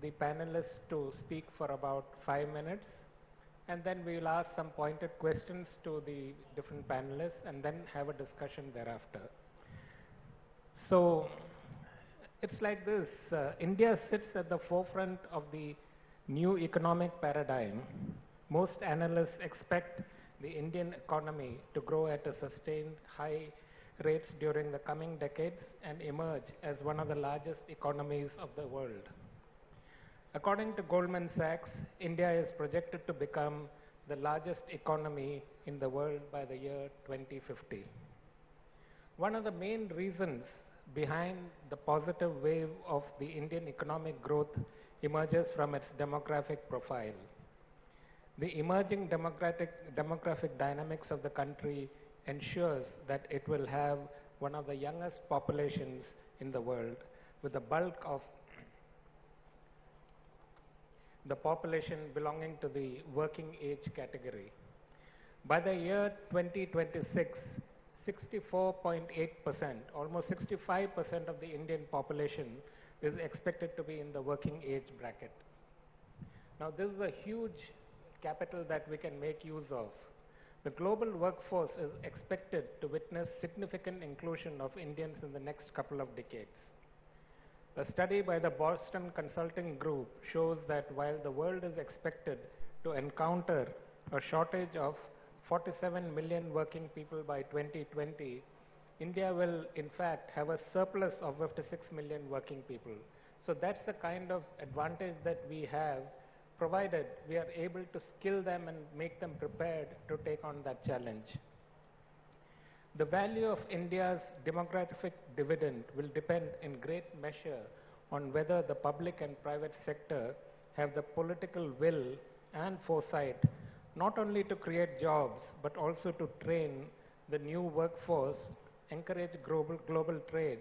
the panelists to speak for about 5 minutes, and then we will ask some pointed questions to the different panelists and then have a discussion thereafter. So it's like this, India sits at the forefront of the new economic paradigm. Most analysts expect the Indian economy to grow at a sustained high rates during the coming decades and emerge as one of the largest economies of the world. According to Goldman Sachs, India is projected to become the largest economy in the world by the year 2050. One of the main reasons behind the positive wave of the Indian economic growth emerges from its demographic profile. The emerging demographic dynamics of the country ensures that it will have one of the youngest populations in the world, with the bulk of the population belonging to the working age category. By the year 2026, 64.8%, almost 65% of the Indian population is expected to be in the working age bracket. Now, this is a huge capital that we can make use of. The global workforce is expected to witness significant inclusion of Indians in the next couple of decades. A study by the Boston Consulting Group shows that while the world is expected to encounter a shortage of 47 million working people by 2020, India will in fact have a surplus of 56 million working people. So that's the kind of advantage that we have, provided we are able to skill them and make them prepared to take on that challenge. The value of India's demographic dividend will depend in great measure on whether the public and private sector have the political will and foresight not only to create jobs but also to train the new workforce, encourage global trade,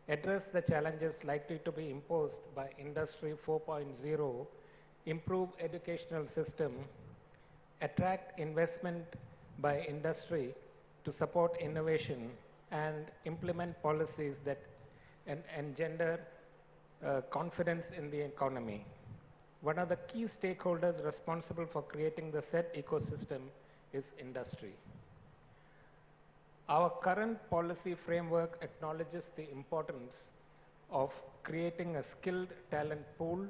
address the challenges likely to be imposed by Industry 4.0, improve educational system, attract investment by industry to support innovation, and implement policies that engender confidence in the economy. One of the key stakeholders responsible for creating the said ecosystem is industry. Our current policy framework acknowledges the importance of creating a skilled talent pool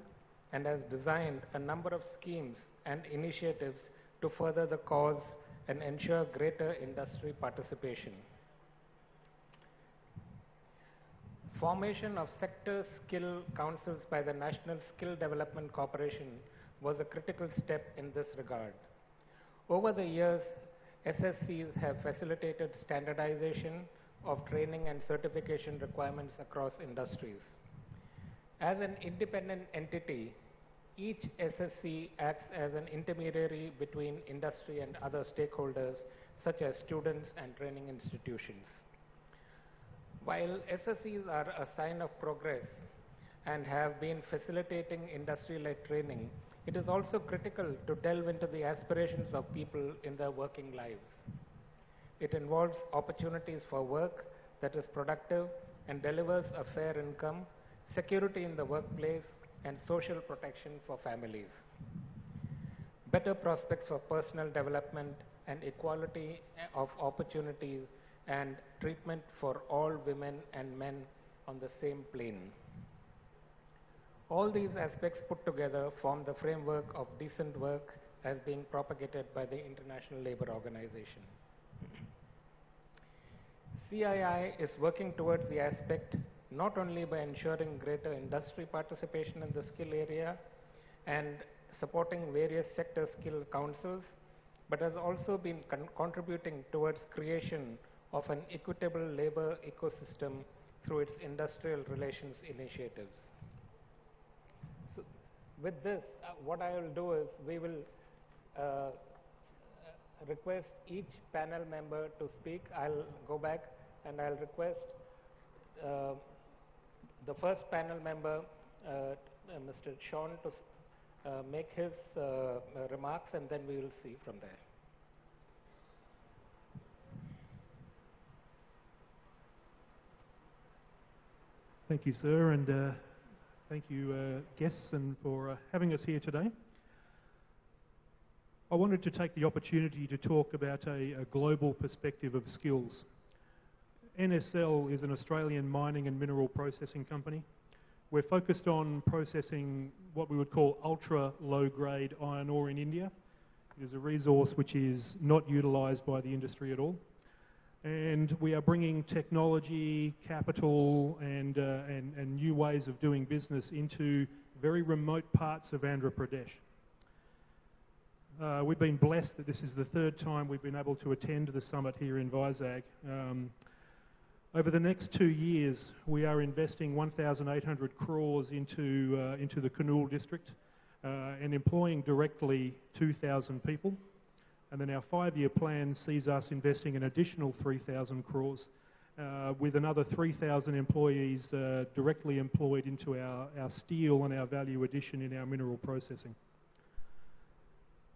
and has designed a number of schemes and initiatives to further the cause and ensure greater industry participation. Formation of sector skill councils by the National Skill Development Corporation was a critical step in this regard. Over the years, SSCs have facilitated standardization of training and certification requirements across industries. As an independent entity, each SSC acts as an intermediary between industry and other stakeholders, such as students and training institutions. While SSCs are a sign of progress and have been facilitating industry-led training, it is also critical to delve into the aspirations of people in their working lives. It involves opportunities for work that is productive and delivers a fair income, security in the workplace, and social protection for families. Better prospects for personal development and equality of opportunities and treatment for all women and men on the same plane. All these aspects put together form the framework of decent work as being propagated by the International Labour Organization. CII is working towards the aspect not only by ensuring greater industry participation in the skill area and supporting various sector skill councils, but has also been contributing towards creation of an equitable labor ecosystem through its industrial relations initiatives. So with this, what I will do is we will request each panel member to speak. I'll go back and I'll request the first panel member, Mr. Sean, to make his remarks, and then we will see from there. Thank you, sir, and Thank you, guests, and for having us here today. I wanted to take the opportunity to talk about a global perspective of skills. NSL is an Australian mining and mineral processing company. We're focused on processing what we would call ultra low-grade iron ore in India. It is a resource which is not utilised by the industry at all. And we are bringing technology, capital and new ways of doing business into very remote parts of Andhra Pradesh. We've been blessed that this is the third time we've been able to attend the summit here in Vizag. Over the next 2 years, we are investing 1,800 crores into the Kurnool district and employing directly 2,000 people. And then our 5-year plan sees us investing an additional 3,000 crores with another 3,000 employees directly employed into our steel and our value addition in our mineral processing.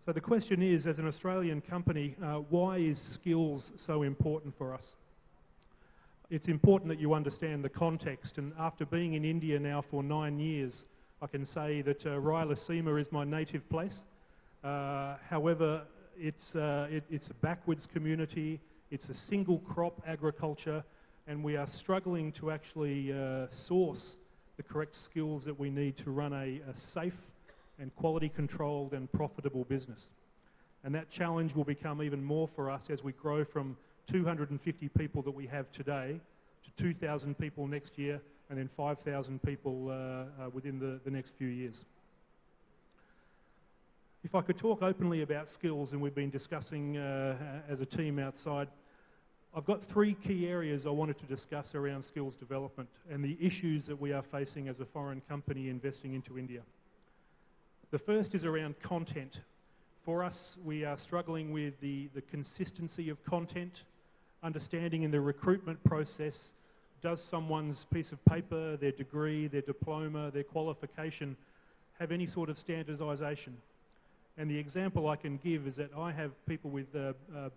So the question is, as an Australian company, why is skills so important for us? It's important that you understand the context, and after being in India now for 9 years, I can say that Rayalaseema is my native place. However, it's a backwards community, it's a single crop agriculture, and we are struggling to actually source the correct skills that we need to run a safe and quality controlled and profitable business. And that challenge will become even more for us as we grow from 250 people that we have today to 2,000 people next year, and then 5,000 people within the next few years. If I could talk openly about skills, and we've been discussing as a team outside, I've got 3 key areas I wanted to discuss around skills development and the issues that we are facing as a foreign company investing into India. The first is around content. For us, we are struggling with the consistency of content, understanding in the recruitment process, does someone's piece of paper, their degree, their diploma, their qualification have any sort of standardisation? And the example I can give is that I have people with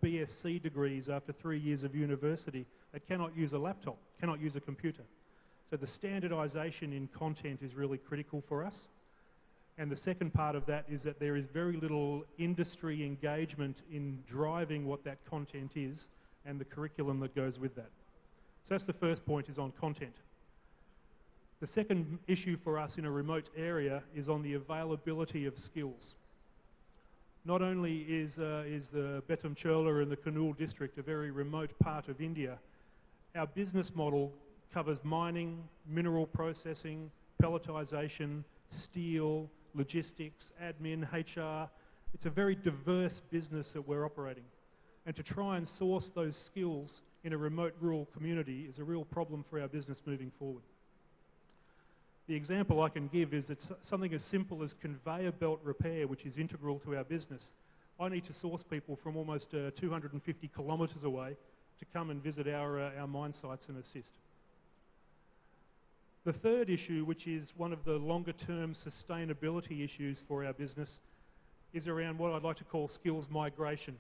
BSc degrees after 3 years of university that cannot use a laptop, cannot use a computer. So the standardisation in content is really critical for us. And the second part of that is that there is very little industry engagement in driving what that content is and the curriculum that goes with that. So that's the first point, is on content. The second issue for us in a remote area is on the availability of skills. Not only is the Betamchola and the Kurnool district a very remote part of India, our business model covers mining, mineral processing, pelletisation, steel, logistics, admin, HR. It's a very diverse business that we're operating. And to try and source those skills in a remote rural community is a real problem for our business moving forward. The example I can give is that something as simple as conveyor belt repair, which is integral to our business. I need to source people from almost 250 kilometres away to come and visit our mine sites and assist. The third issue, which is one of the longer-term sustainability issues for our business, is around what I'd like to call skills migration.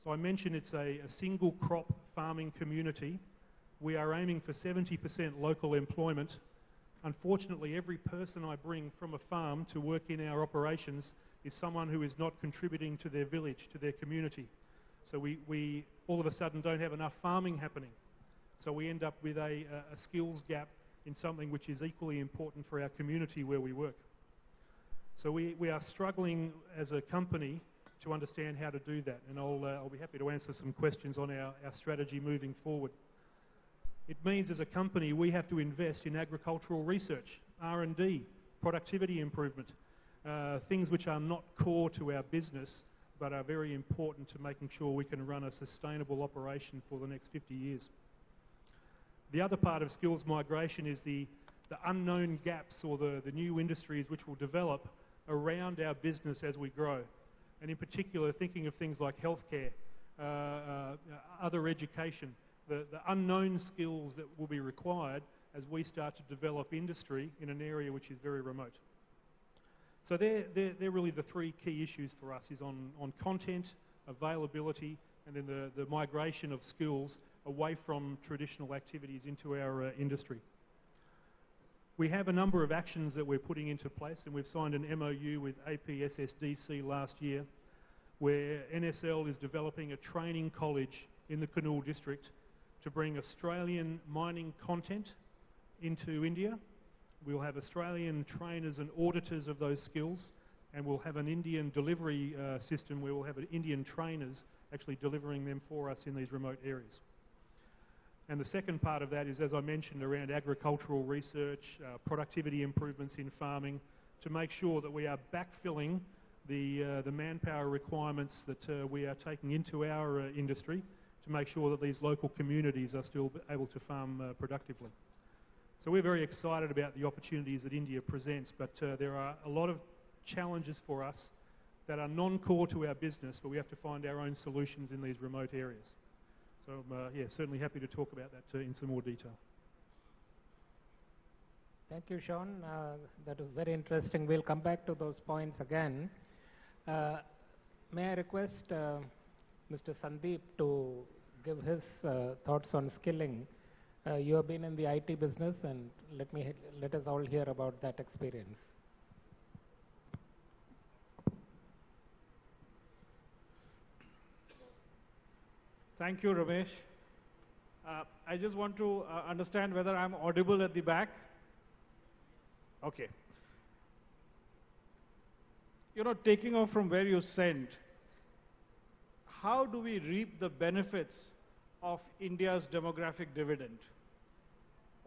So I mentioned it's a single crop farming community. We are aiming for 70% local employment. Unfortunately, every person I bring from a farm to work in our operations is someone who is not contributing to their village, to their community. So we all of a sudden don't have enough farming happening. So we end up with a skills gap in something which is equally important for our community where we work. So we are struggling as a company to understand how to do that, and I'll be happy to answer some questions on our strategy moving forward. It means as a company we have to invest in agricultural research, R&D, productivity improvement, things which are not core to our business but are very important to making sure we can run a sustainable operation for the next 50 years. The other part of skills migration is the unknown gaps or the new industries which will develop around our business as we grow. And in particular, thinking of things like healthcare, other education, the unknown skills that will be required as we start to develop industry in an area which is very remote. So they're really the 3 key issues for us, is on content, availability, and then the migration of skills away from traditional activities into our industry. We have a number of actions that we're putting into place, and we've signed an MOU with APSSDC last year, where NSL is developing a training college in the Kurnool district to bring Australian mining content into India. We'll have Australian trainers and auditors of those skills, and we'll have an Indian delivery system where we'll have Indian trainers actually delivering them for us in these remote areas. And the second part of that is, as I mentioned, around agricultural research, productivity improvements in farming, to make sure that we are backfilling the manpower requirements that we are taking into our industry, to make sure that these local communities are still able to farm productively. So we're very excited about the opportunities that India presents, but there are a lot of challenges for us that are non-core to our business, but we have to find our own solutions in these remote areas. So yeah, certainly happy to talk about that in some more detail. Thank you, Sean. That was very interesting. We'll come back to those points again. May I request Mr. Sandeep to give his thoughts on skilling? You have been in the IT business, and let us all hear about that experience. Thank you, Ramesh. I just want to understand whether I'm audible at the back. Okay. You know, taking off from where you sent, how do we reap the benefits of India's demographic dividend?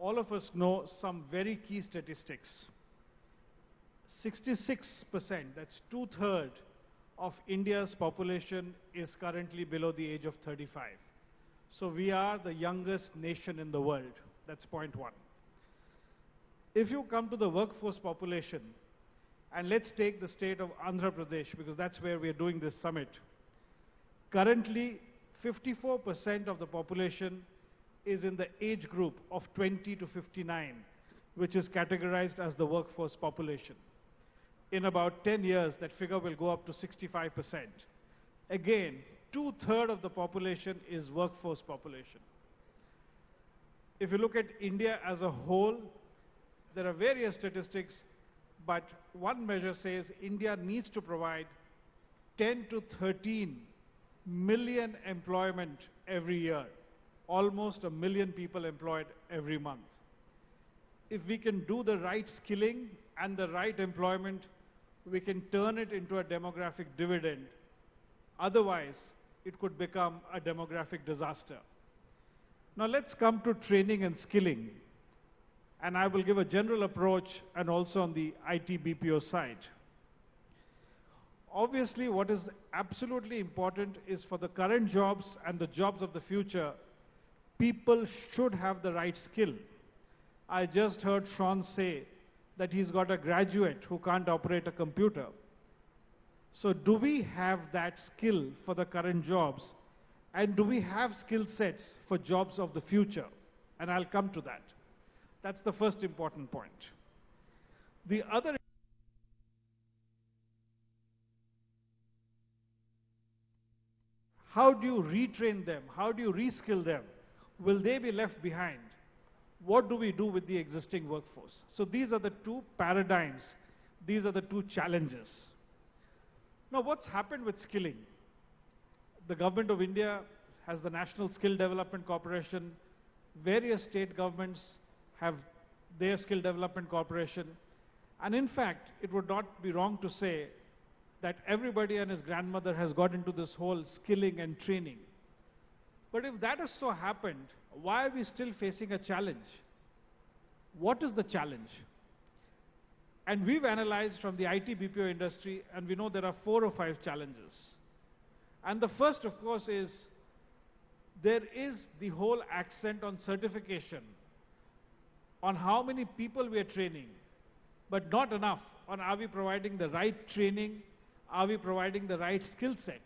All of us know some very key statistics. 66%, that's two-thirds of India's population is currently below the age of 35. So we are the youngest nation in the world. That's point one. If you come to the workforce population, and let's take the state of Andhra Pradesh, because that's where we're doing this summit. Currently, 54% of the population is in the age group of 20 to 59, which is categorized as the workforce population. In about 10 years, that figure will go up to 65%. Again, two-thirds of the population is workforce population. If you look at India as a whole, there are various statistics, but one measure says India needs to provide 10 to 13 million employment every year, almost 1 million people employed every month. If we can do the right skilling and the right employment, we can turn it into a demographic dividend. Otherwise, it could become a demographic disaster. Now let's come to training and skilling. And I will give a general approach and also on the IT BPO side. Obviously, what is absolutely important is for the current jobs and the jobs of the future, people should have the right skill. I just heard Sean say that he's got a graduate who can't operate a computer. So do we have that skill for the current jobs? And do we have skill sets for jobs of the future? And I'll come to that. That's the first important point. The other, how do you retrain them? How do you reskill them? Will they be left behind? What do we do with the existing workforce? So these are the two paradigms. These are the two challenges. Now, what's happened with skilling? The government of India has the National Skill Development Corporation. Various state governments have their skill development corporation. And in fact, it would not be wrong to say that everybody and his grandmother has got into this whole skilling and training. But if that has so happened, why are we still facing a challenge? What is the challenge? And we've analyzed from the IT BPO industry, and we know there are 4 or 5 challenges. And the first, of course, is there is the whole accent on certification, on how many people we are training, but not enough on are we providing the right training, are we providing the right skill set.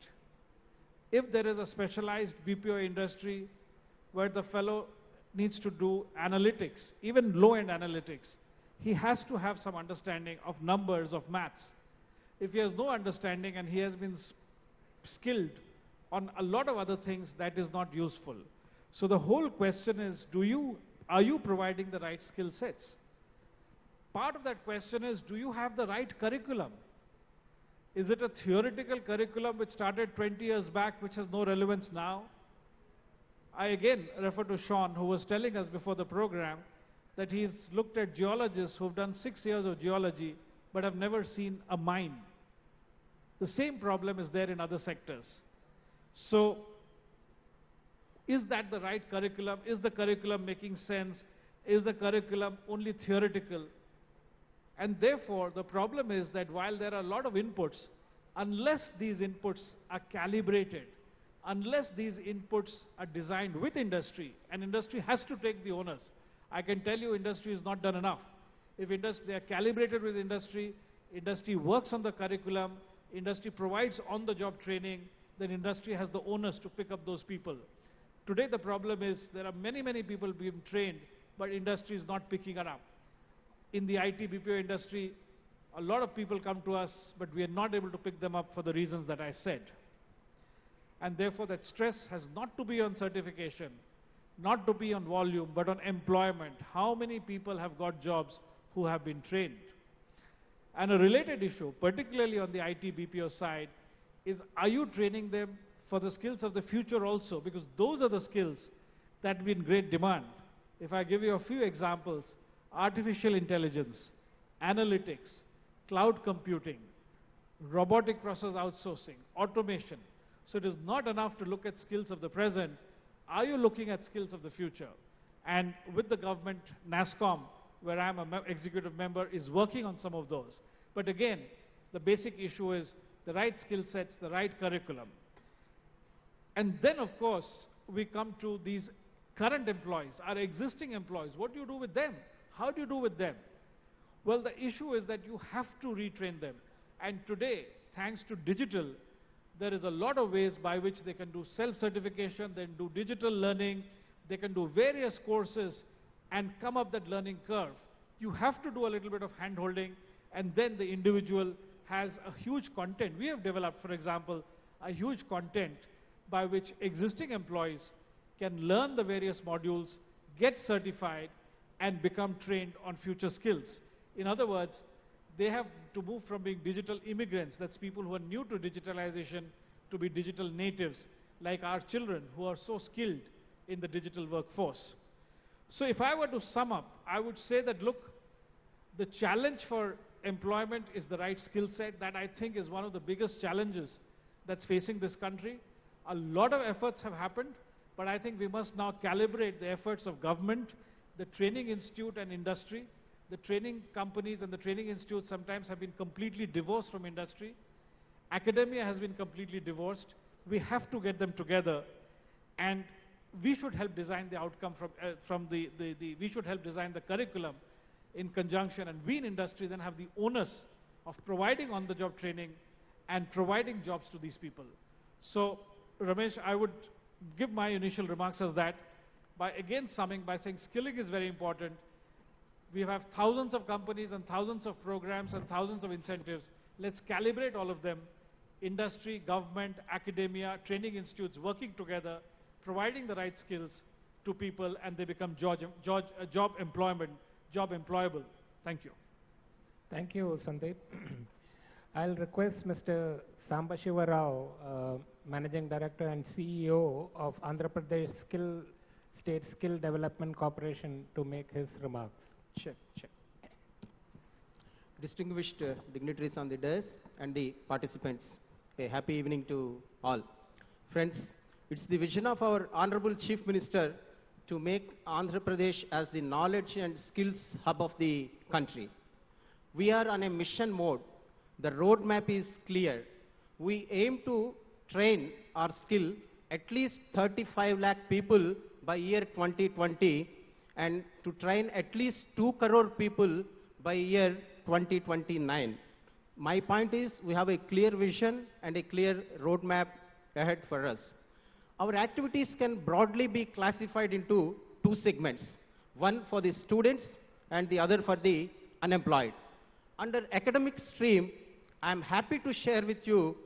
If there is a specialized BPO industry where the fellow needs to do analytics, even low-end analytics, he has to have some understanding of numbers, of maths. If he has no understanding and he has been skilled on a lot of other things, that is not useful. So the whole question is, are you providing the right skill sets? part of that question is, do you have the right curriculum? Is it a theoretical curriculum which started 20 years back, which has no relevance now? I again refer to Sean, who was telling us before the program that he's looked at geologists who've done 6 years of geology but have never seen a mine. The same problem is there in other sectors. So, is that the right curriculum? Is the curriculum making sense? Is the curriculum only theoretical? And therefore, the problem is that while there are a lot of inputs, unless these inputs are calibrated, unless these inputs are designed with industry, and industry has to take the onus. I can tell you industry is not done enough. If they are calibrated with industry works on the curriculum, industry provides on-the-job training, then industry has the onus to pick up those people. Today the problem is there are many, many people being trained, but industry is not picking it up. In the IT BPO industry, a lot of people come to us, but we are not able to pick them up for the reasons that I said. And therefore that stress has not to be on certification, not to be on volume, but on employment. How many people have got jobs who have been trained? And a related issue, particularly on the IT BPO side, is are you training them for the skills of the future also? Because those are the skills that will be in great demand. If I give you a few examples, artificial intelligence, analytics, cloud computing, robotic process outsourcing, automation. So it is not enough to look at skills of the present. Are you looking at skills of the future? And with the government, NASSCOM, where I'm an executive member, is working on some of those. But again, the basic issue is the right skill sets, the right curriculum. And then, of course, we come to these current employees, our existing employees. What do you do with them? How do you do with them? Well, the issue is that you have to retrain them. And today, thanks to digital, there is a lot of ways by which they can do self-certification, they can do digital learning, they can do various courses and come up that learning curve. You have to do a little bit of hand-holding, and then the individual has a huge content. We have developed, for example, a huge content by which existing employees can learn the various modules, get certified, and become trained on future skills. In other words, they have to move from being digital immigrants, that's people who are new to digitalization, to be digital natives, like our children who are so skilled in the digital workforce. So if I were to sum up, I would say that, look, the challenge for employment is the right skill set. That, I think, is one of the biggest challenges that's facing this country. A lot of efforts have happened, but I think we must now calibrate the efforts of government, the training institute and industry. The training companies and the training institutes sometimes have been completely divorced from industry. Academia has been completely divorced. We have to get them together, and we should help design the outcome we should help design the curriculum in conjunction, and we in industry then have the onus of providing on-the-job training and providing jobs to these people. So, Ramesh, I would give my initial remarks as that, by again summing by saying skilling is very important. We have thousands of companies and thousands of programs and thousands of incentives. Let's calibrate all of them. Industry, government, academia, training institutes working together, providing the right skills to people, and they become job employable. Thank you. Thank you, Sandeep. I'll request Mr. Sambashiva Rao, Managing Director and CEO of Andhra Pradesh State Skill Development Corporation, to make his remarks. Sure. Distinguished dignitaries on the dais and the participants, a happy evening to all. Friends, it's the vision of our Honorable Chief Minister to make Andhra Pradesh as the knowledge and skills hub of the country. We are on a mission mode. The roadmap is clear. We aim to train or skill at least 35 lakh people by year 2020, and to train at least 2 crore people by year 2029. My point is, we have a clear vision and a clear roadmap ahead for us. Our activities can broadly be classified into 2 segments, one for the students and the other for the unemployed. Under academic stream, I am happy to share with you,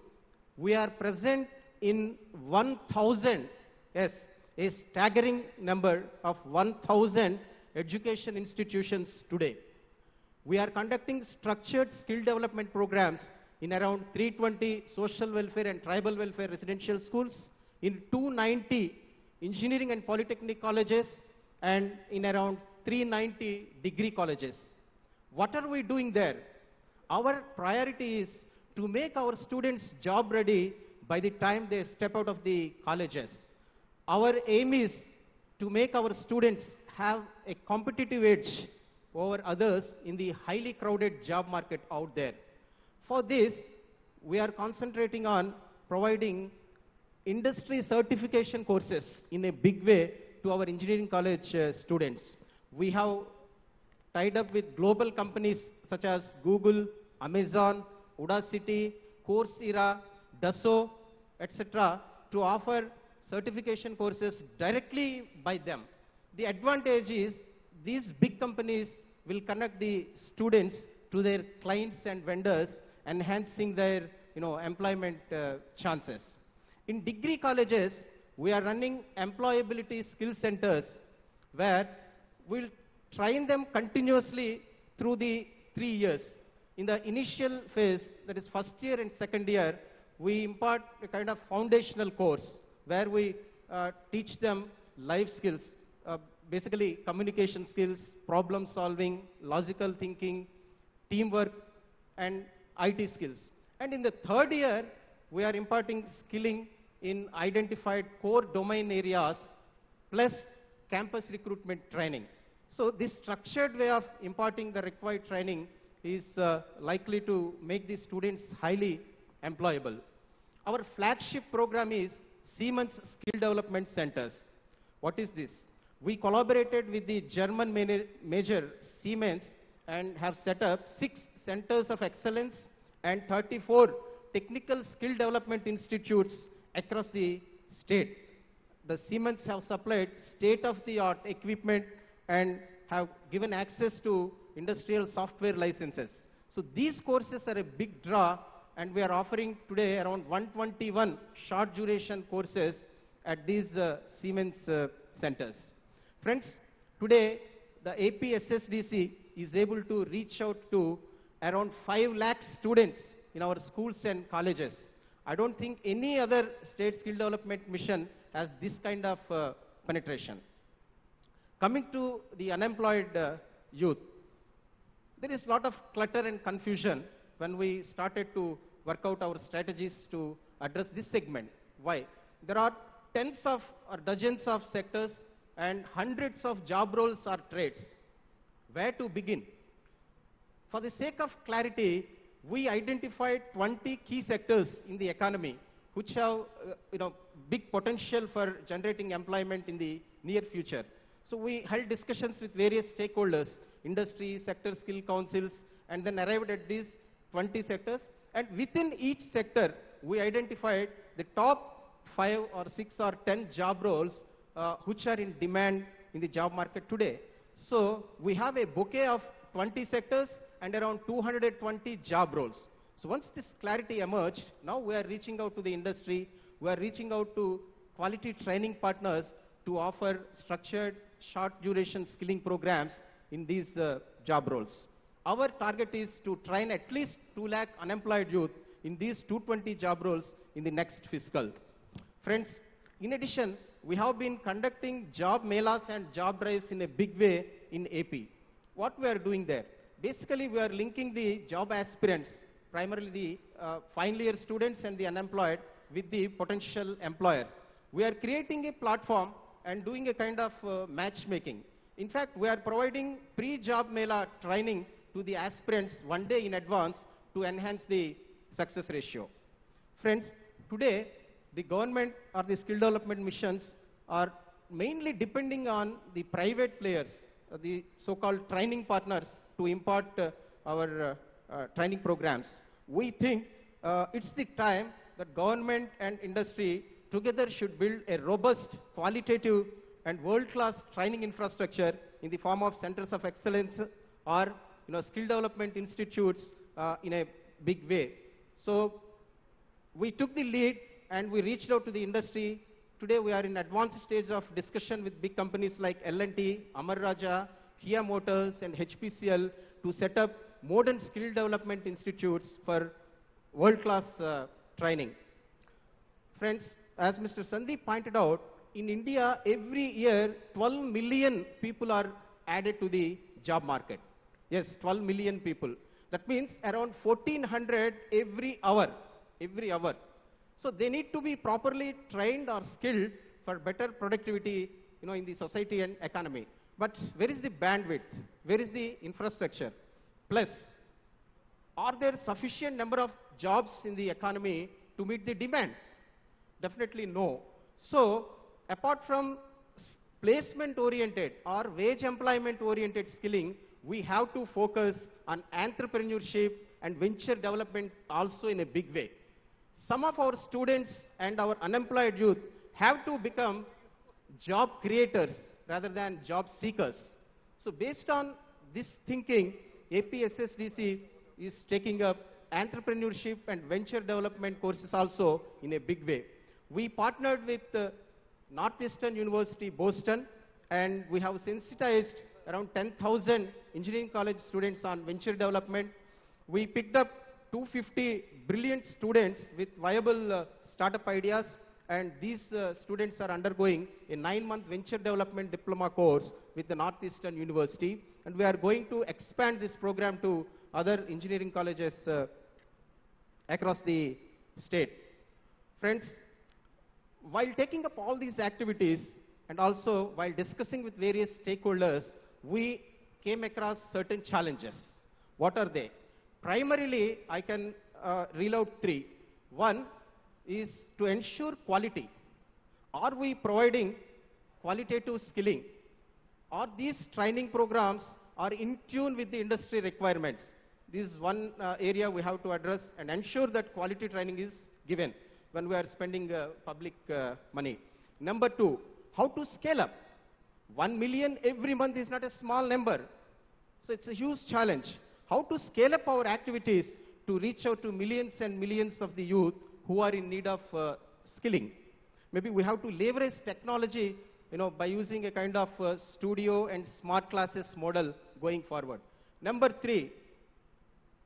we are present in 1,000, yes, a staggering number of 1,000 education institutions today. We are conducting structured skill development programs in around 320 social welfare and tribal welfare residential schools, in 290 engineering and polytechnic colleges, and in around 390 degree colleges. What are we doing there? Our priority is to make our students job ready by the time they step out of the colleges. Our aim is to make our students have a competitive edge over others in the highly crowded job market out there. For this, we are concentrating on providing industry certification courses in a big way to our engineering college students. We have tied up with global companies such as Google, Amazon, Udacity, Coursera, Dassault, etc. to offer certification courses directly by them. The advantage is these big companies will connect the students to their clients and vendors, enhancing their employment chances. In degree colleges, we are running employability skill centers where we'll train them continuously through the 3 years. In the initial phase, that is first year and second year, we impart a kind of foundational course where we teach them life skills, basically communication skills, problem solving, logical thinking, teamwork, and IT skills. And in the third year, we are imparting skilling in identified core domain areas plus campus recruitment training. So this structured way of imparting the required training is likely to make the students highly employable. Our flagship program is Siemens Skill Development Centers. What is this? We collaborated with the German major Siemens and have set up 6 centers of excellence and 34 technical skill development institutes across the state. The Siemens have supplied state-of-the-art equipment and have given access to industrial software licenses. So these courses are a big draw, and we are offering today around 121 short duration courses at these Siemens centers. Friends, today the AP SSDC is able to reach out to around 5 lakh students in our schools and colleges. I don't think any other state skill development mission has this kind of penetration. Coming to the unemployed youth, there is a lot of clutter and confusion when we started to work out our strategies to address this segment. Why? There are tens of or dozens of sectors and hundreds of job roles or trades. Where to begin? For the sake of clarity, we identified 20 key sectors in the economy which have big potential for generating employment in the near future. So we held discussions with various stakeholders, industry, sector skill councils, and then arrived at these 20 sectors. And within each sector, we identified the top 5 or 6 or 10 job roles which are in demand in the job market today. So we have a bouquet of 20 sectors and around 220 job roles. So once this clarity emerged, now we are reaching out to the industry, we are reaching out to quality training partners to offer structured short duration skilling programs in these job roles. Our target is to train at least 2 lakh unemployed youth in these 220 job roles in the next fiscal. Friends, in addition, we have been conducting job melas and job drives in a big way in AP. What we are doing there? Basically, we are linking the job aspirants, primarily the final year students and the unemployed, with the potential employers. We are creating a platform and doing a kind of matchmaking. In fact, we are providing pre-job mela training to the aspirants one day in advance to enhance the success ratio. Friends, today, the government or the skill development missions are mainly depending on the private players, the so-called training partners, to impart our training programs. We think it's the time that government and industry together should build a robust, qualitative, and world-class training infrastructure in the form of centers of excellence or skill development institutes in a big way. So we took the lead and we reached out to the industry. Today we are in advanced stage of discussion with big companies like L&T, Amar Raja, Kia Motors, and HPCL to set up modern skill development institutes for world-class training. Friends, as Mr. Sandeep pointed out, in India, every year, 12 million people are added to the job market. Yes, 12 million people. That means around 1,400 every hour. Every hour. So they need to be properly trained or skilled for better productivity, in the society and economy. But where is the bandwidth? Where is the infrastructure? Plus, are there sufficient number of jobs in the economy to meet the demand? Definitely no. So, apart from placement-oriented or wage employment-oriented skilling, we have to focus on entrepreneurship and venture development also in a big way. Some of our students and our unemployed youth have to become job creators rather than job seekers. So based on this thinking, APSSDC is taking up entrepreneurship and venture development courses also in a big way. We partnered with Northeastern University, Boston, and we have sensitized around 10,000 engineering college students on venture development. We picked up 250 brilliant students with viable startup ideas, and these students are undergoing a 9-month venture development diploma course with the Northeastern University, and we are going to expand this program to other engineering colleges across the state. Friends, while taking up all these activities and also while discussing with various stakeholders, we came across certain challenges. What are they? Primarily, I can reel out 3. One is to ensure quality. Are we providing qualitative skilling? Are these training programs are in tune with the industry requirements? This is one area we have to address and ensure that quality training is given when we are spending public money. Number 2, how to scale up. 1 million every month is not a small number. So it's a huge challenge. How to scale up our activities to reach out to millions and millions of the youth who are in need of skilling. Maybe we have to leverage technology, by using a kind of studio and smart classes model going forward. Number 3,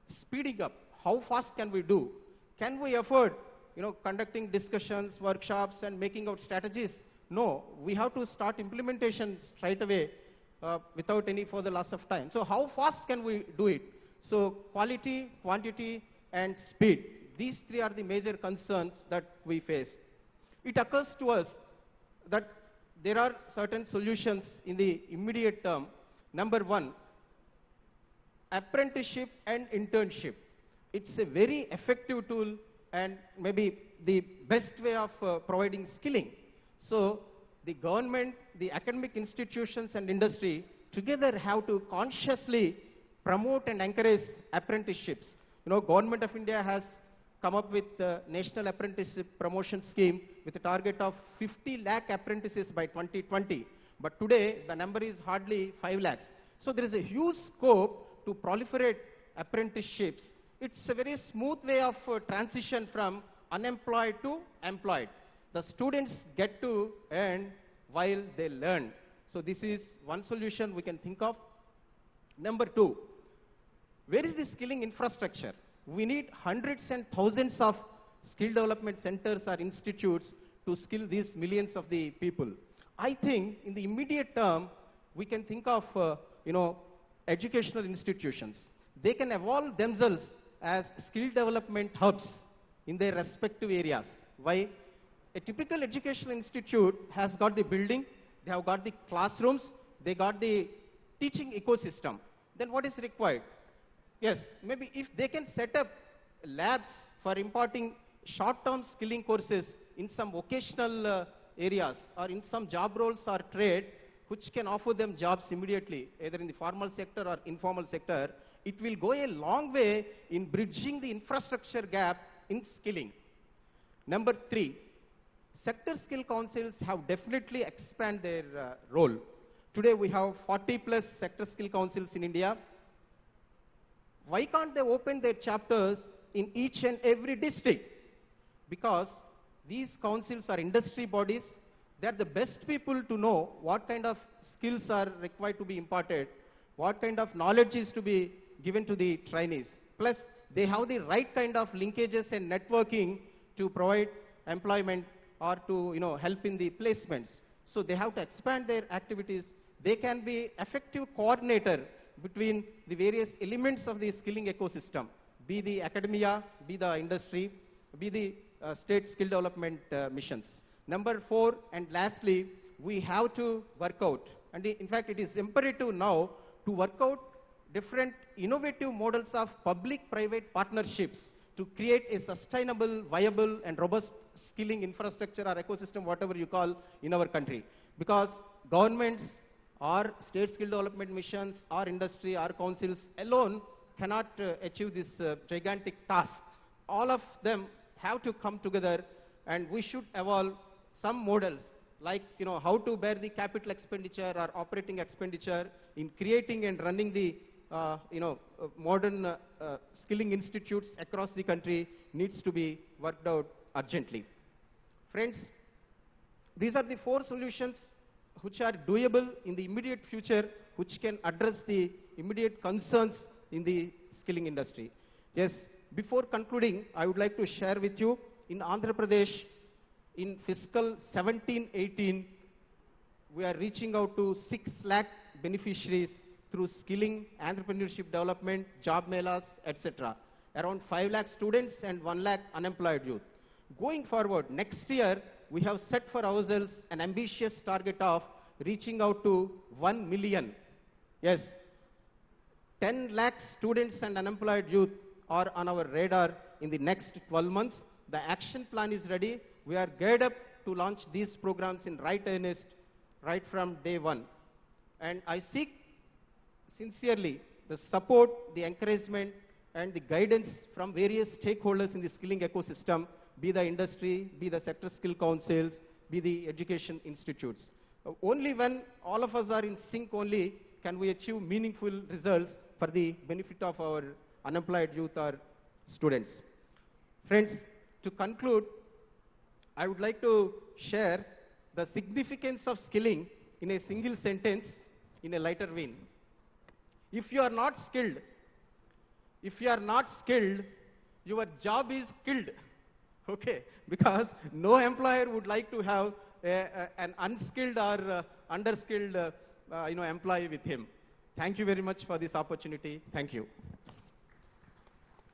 speeding up. How fast can we do? Can we afford, conducting discussions, workshops, and making out strategies? No, we have to start implementation straight away without any further loss of time. So how fast can we do it? So quality, quantity, and speed. These 3 are the major concerns that we face. It occurs to us that there are certain solutions in the immediate term. Number 1, apprenticeship and internship. It's a very effective tool and maybe the best way of providing skilling. So the government, the academic institutions and industry together have to consciously promote and encourage apprenticeships. Government of India has come up with the National Apprenticeship Promotion Scheme with a target of 50 lakh apprentices by 2020. But today, the number is hardly 5 lakhs. So there is a huge scope to proliferate apprenticeships. It's a very smooth way of transition from unemployed to employed. The students get to earn while they learn. So this is one solution we can think of. Number 2, where is the skilling infrastructure? We need hundreds and thousands of skill development centers or institutes to skill these millions of the people. I think in the immediate term, we can think of, educational institutions. They can evolve themselves as skill development hubs in their respective areas. Why? A typical educational institute has got the building, they have got the classrooms, they got the teaching ecosystem. Then what is required? Yes, maybe if they can set up labs for imparting short-term skilling courses in some vocational areas or in some job roles or trade, which can offer them jobs immediately, either in the formal sector or informal sector, it will go a long way in bridging the infrastructure gap in skilling. Number 3, sector skill councils have definitely expanded their role. Today we have 40 plus sector skill councils in India. Why can't they open their chapters in each and every district? Because these councils are industry bodies. They are the best people to know what kind of skills are required to be imparted, what kind of knowledge is to be given to the trainees. Plus, they have the right kind of linkages and networking to provide employment or to help in the placements. So they have to expand their activities. They can be effective coordinator between the various elements of the skilling ecosystem, be the academia, be the industry, be the state skill development missions. Number 4, and lastly, we have to work out, and in fact it is imperative now to work out different innovative models of public-private partnerships to create a sustainable, viable and robust skilling infrastructure or ecosystem, whatever you call, in our country. Because governments or state skill development missions or industry or councils alone cannot achieve this gigantic task. All of them have to come together, and we should evolve some models like how to bear the capital expenditure or operating expenditure in creating and running the modern skilling institutes across the country needs to be worked out urgently. Friends, these are the 4 solutions which are doable in the immediate future, which can address the immediate concerns in the skilling industry. Yes, before concluding, I would like to share with you, in Andhra Pradesh, in fiscal 17-18, we are reaching out to 6 lakh beneficiaries through skilling, entrepreneurship development, job melas, etc. Around 5 lakh students and 1 lakh unemployed youth. Going forward, next year, we have set for ourselves an ambitious target of reaching out to 1 million. Yes, 10 lakh students and unemployed youth are on our radar in the next 12 months. The action plan is ready. We are geared up to launch these programs in right earnest, right from day one. And I seek sincerely the support, the encouragement, and the guidance from various stakeholders in the skilling ecosystem, be the industry, be the sector skill councils, be the education institutes. Only when all of us are in sync only can we achieve meaningful results for the benefit of our unemployed youth or students. Friends, to conclude, I would like to share the significance of skilling in a single sentence in a lighter vein. If you are not skilled, your job is killed. Okay, because no employer would like to have an unskilled or underskilled employee with him. Thank you very much for this opportunity. Thank you.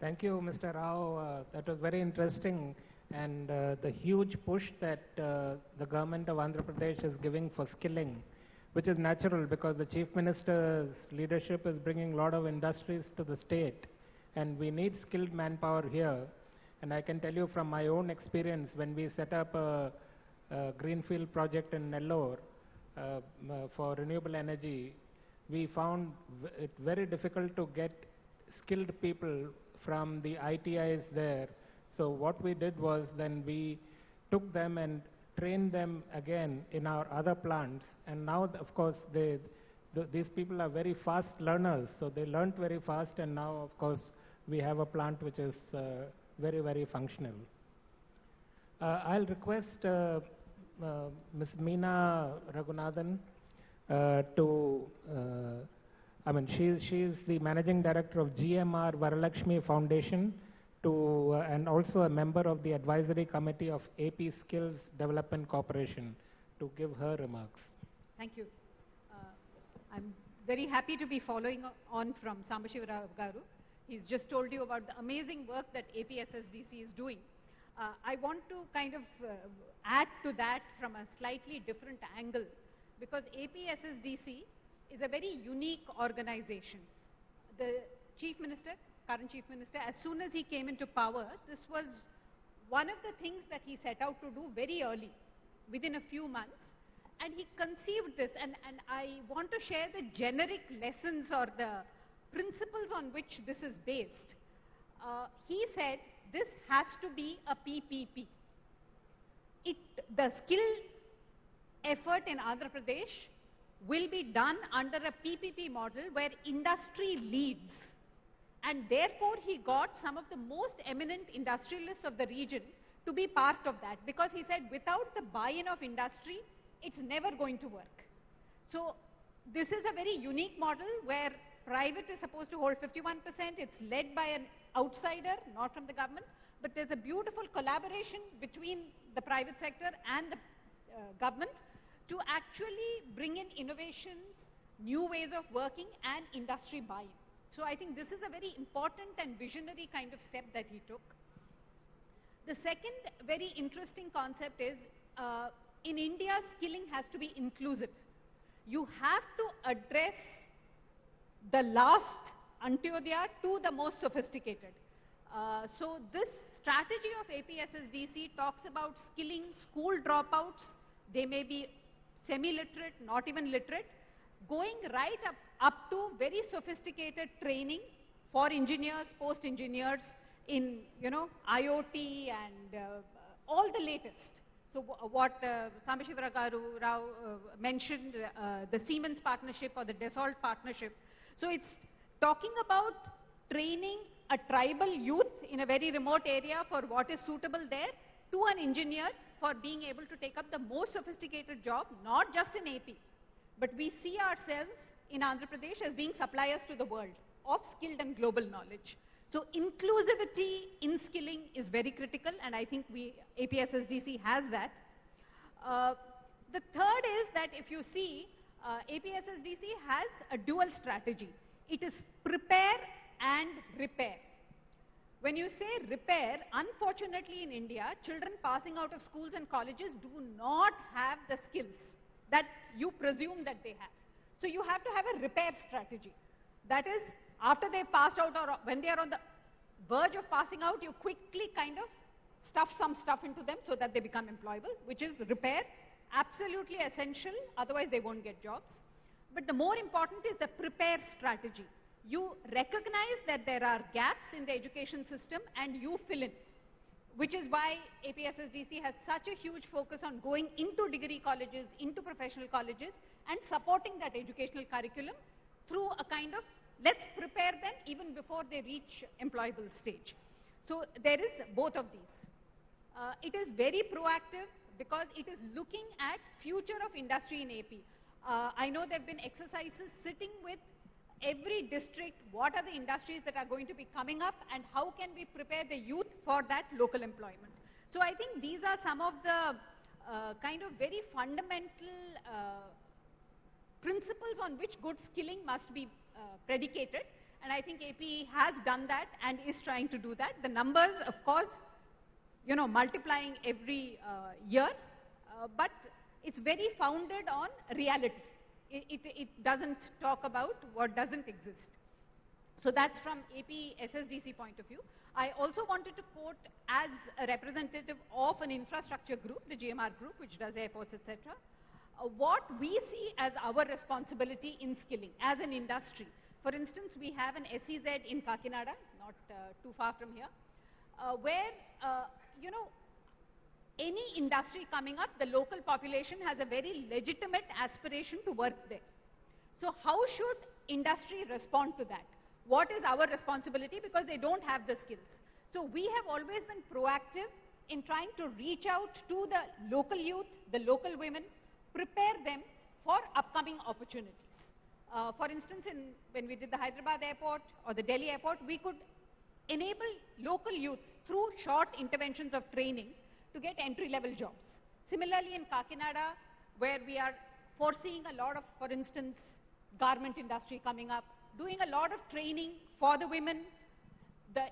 Thank you, Mr. Rao. That was very interesting, and the huge push that the government of Andhra Pradesh is giving for skilling, which is natural because the Chief Minister's leadership is bringing a lot of industries to the state, and we need skilled manpower here. And I can tell you from my own experience, when we set up a greenfield project in Nellore for renewable energy, we found it very difficult to get skilled people from the ITIs there. So what we did was then we took them and trained them again in our other plants. And now, of course, these people are very fast learners. So they learned very fast, and now, of course, we have a plant which is very, very functional. I'll request Ms. Meena Raghunathan she is the Managing Director of GMR Varalakshmi Foundation and also a member of the Advisory Committee of AP Skills Development Corporation, to give her remarks. Thank you. I'm very happy to be following on from Sambashiva Garu. He's just told you about the amazing work that APSSDC is doing. I want to kind of add to that from a slightly different angle, because APSSDC is a very unique organization. The Chief Minister, current Chief Minister, as soon as he came into power, this was one of the things that he set out to do very early, within a few months. And he conceived this, and I want to share the generic lessons or the principles on which this is based. He said this has to be a PPP. The skill effort in Andhra Pradesh will be done under a PPP model where industry leads. And therefore, he got some of the most eminent industrialists of the region to be part of that, because he said without the buy-in of industry, it's never going to work. So this is a very unique model where private is supposed to hold 51%. It's led by an outsider, not from the government. But there's a beautiful collaboration between the private sector and the government to actually bring in innovations, new ways of working, and industry buy-in. So I think this is a very important and visionary kind of step that he took. The second very interesting concept is, in India, skilling has to be inclusive. You have to address the last Antyodaya to the most sophisticated. So this strategy of APSSDC talks about skilling school dropouts. They may be semi-literate, not even literate, going right up to very sophisticated training for engineers, post-engineers in, IoT and all the latest. So what Sambashivara Rao mentioned, the Siemens partnership or the Dassault partnership. So it's talking about training a tribal youth in a very remote area for what is suitable there to an engineer for being able to take up the most sophisticated job, not just in AP, but we see ourselves in Andhra Pradesh as being suppliers to the world of skilled and global knowledge. So inclusivity in skilling is very critical, and I think APSSDC has that. The third is that if you see, APSSDC has a dual strategy. It is prepare and repair. When you say repair, unfortunately in India, children passing out of schools and colleges do not have the skills that you presume that they have. So you have to have a repair strategy. That is, after they've passed out or when they are on the verge of passing out, you quickly kind of stuff some stuff into them so that they become employable, which is repair, absolutely essential, otherwise they won't get jobs. But the more important is the prepare strategy. You recognize that there are gaps in the education system and you fill in, which is why APSSDC has such a huge focus on going into degree colleges, into professional colleges, and supporting that educational curriculum through a kind of, let's prepare them even before they reach employable stage. So there is both of these. It is very proactive because it is looking at future of industry in AP. I know there have been exercises sitting with every district, what are the industries that are going to be coming up and how can we prepare the youth for that local employment. So I think these are some of the kind of very fundamental principles on which good skilling must be predicated, and I think AP has done that and is trying to do that. The numbers, of course, multiplying every year, but it's very founded on reality. It doesn't talk about what doesn't exist. So that's from APSSDC point of view. I also wanted to quote as a representative of an infrastructure group, the GMR group, which does airports, etc., what we see as our responsibility in skilling as an industry. For instance, we have an SEZ in Kakinada, not too far from here, where, any industry coming up, the local population has a very legitimate aspiration to work there. So how should industry respond to that? What is our responsibility? Because they don't have the skills. So we have always been proactive in trying to reach out to the local youth, the local women, prepare them for upcoming opportunities. For instance, when we did the Hyderabad airport or the Delhi airport, we could enable local youth through short interventions of training to get entry-level jobs. Similarly, in Kakinada, where we are foreseeing a lot of, for instance, garment industry coming up, doing a lot of training for the women, the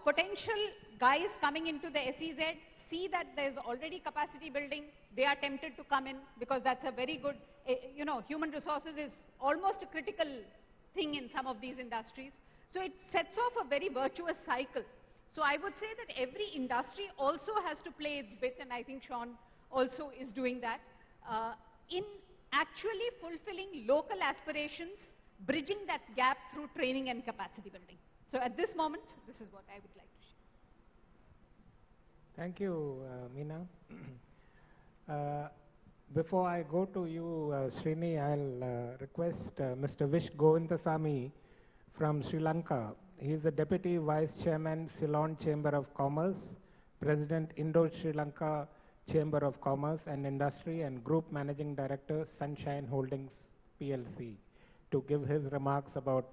potential guys coming into the SEZ see that there's already capacity building, they are tempted to come in because that's a very good, human resources is almost a critical thing in some of these industries. So it sets off a very virtuous cycle. So I would say that every industry also has to play its bit, and I think Sean also is doing that, in actually fulfilling local aspirations, bridging that gap through training and capacity building. So at this moment, this is what I would like to share. Thank you, Meena. Before I go to you, Srini, I'll request Mr. Vish Govindasamy from Sri Lanka. He is the Deputy Vice Chairman, Ceylon Chamber of Commerce, President, Indo-Sri Lanka Chamber of Commerce and Industry, and Group Managing Director, Sunshine Holdings PLC. to give his remarks about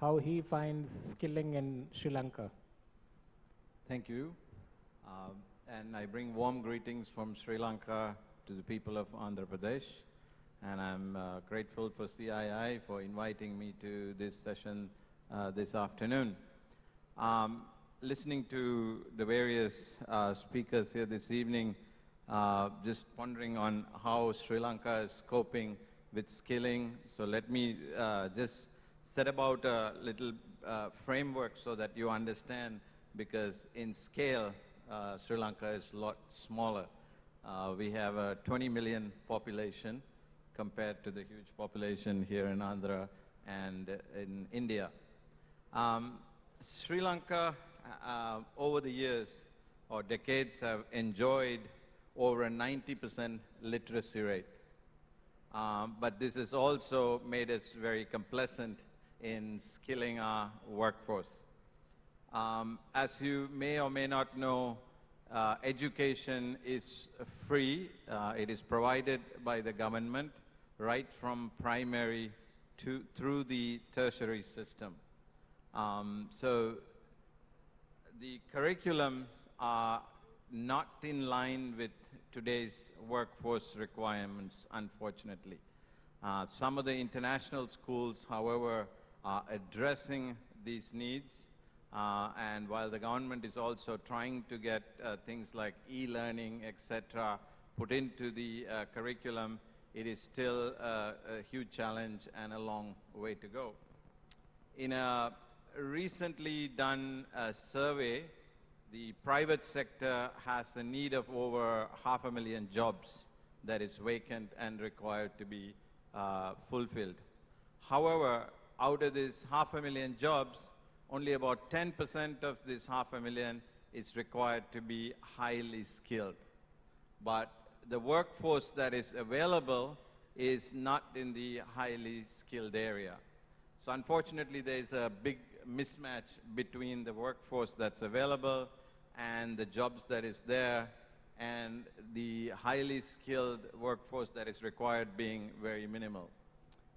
how he finds skilling in Sri Lanka. Thank you. And I bring warm greetings from Sri Lanka to the people of Andhra Pradesh. And I'm grateful for CII for inviting me to this session this afternoon. Listening to the various speakers here this evening, just wondering on how Sri Lanka is coping with skilling. So let me just set about a little framework so that you understand, because in scale, Sri Lanka is a lot smaller. We have a 20 million population compared to the huge population here in Andhra and in India. Sri Lanka, over the years or decades, have enjoyed over a 90% literacy rate. But this has also made us very complacent in skilling our workforce. As you may or may not know, education is free. It is provided by the government right from primary through the tertiary system. So the curriculums are not in line with today's workforce requirements, unfortunately. Some of the international schools, however, are addressing these needs. And while the government is also trying to get things like e-learning, etc., put into the curriculum, it is still a huge challenge and a long way to go. In a recently done survey, the private sector has a need of over 500,000 jobs that is vacant and required to be fulfilled. However, out of these 500,000 jobs, only about 10% of this 500,000 is required to be highly skilled. But the workforce that is available is not in the highly skilled area. So unfortunately, there is a big mismatch between the workforce that's available and the jobs that is there, and the highly skilled workforce that is required being very minimal.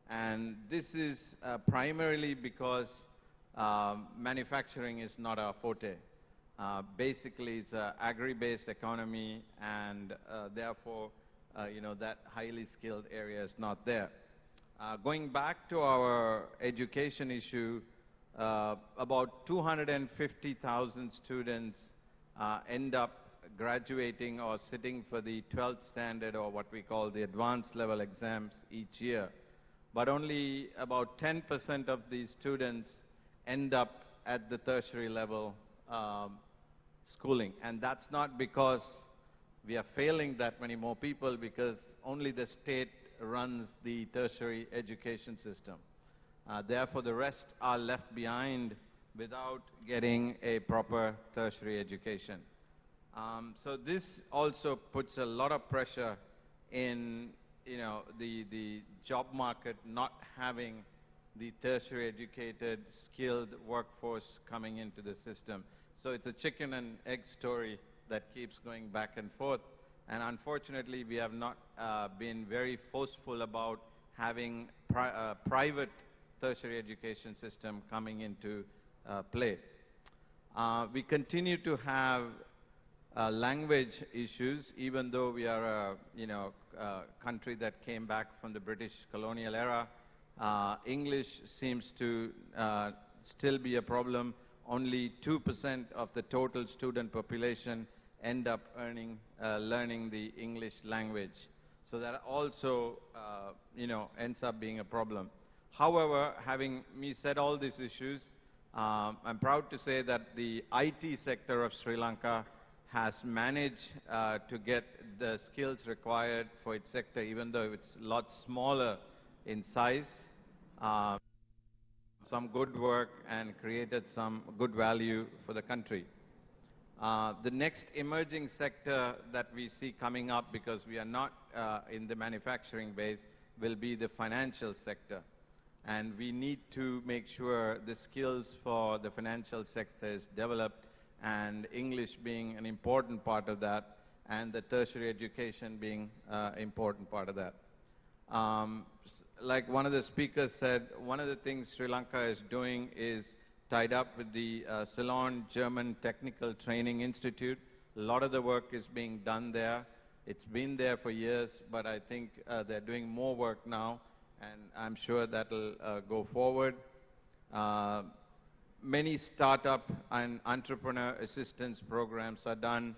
And this is primarily because manufacturing is not our forte. Basically, it's an agri-based economy, and therefore, that highly skilled area is not there. Going back to our education issue, about 250,000 students end up graduating or sitting for the 12th standard, or what we call the advanced level exams, each year. But only about 10% of these students end up at the tertiary level schooling. And that's not because we are failing that many more people, because only the state runs the tertiary education system. Therefore, the rest are left behind without getting a proper tertiary education. So this also puts a lot of pressure in the job market, not having the tertiary educated, skilled workforce coming into the system. So it's a chicken and egg story that keeps going back and forth. And unfortunately, we have not been very forceful about having private tertiary education system coming into play. We continue to have language issues, even though we are a country that came back from the British colonial era. English seems to still be a problem. Only 2% of the total student population end up learning the English language. So that also, ends up being a problem. However, having said all these issues, I'm proud to say that the IT sector of Sri Lanka has managed to get the skills required for its sector, even though it's a lot smaller in size. Some good work and created some good value for the country. The next emerging sector that we see coming up, because we are not in the manufacturing base, will be the financial sector. And we need to make sure the skills for the financial sector is developed, and English being an important part of that, and the tertiary education being an important part of that. like one of the speakers said, one of the things Sri Lanka is doing is tied up with the Ceylon German Technical Training Institute. A lot of the work is being done there. It's been there for years, but I think they're doing more work now, and I'm sure that'll go forward. Many startup and entrepreneur assistance programs are done.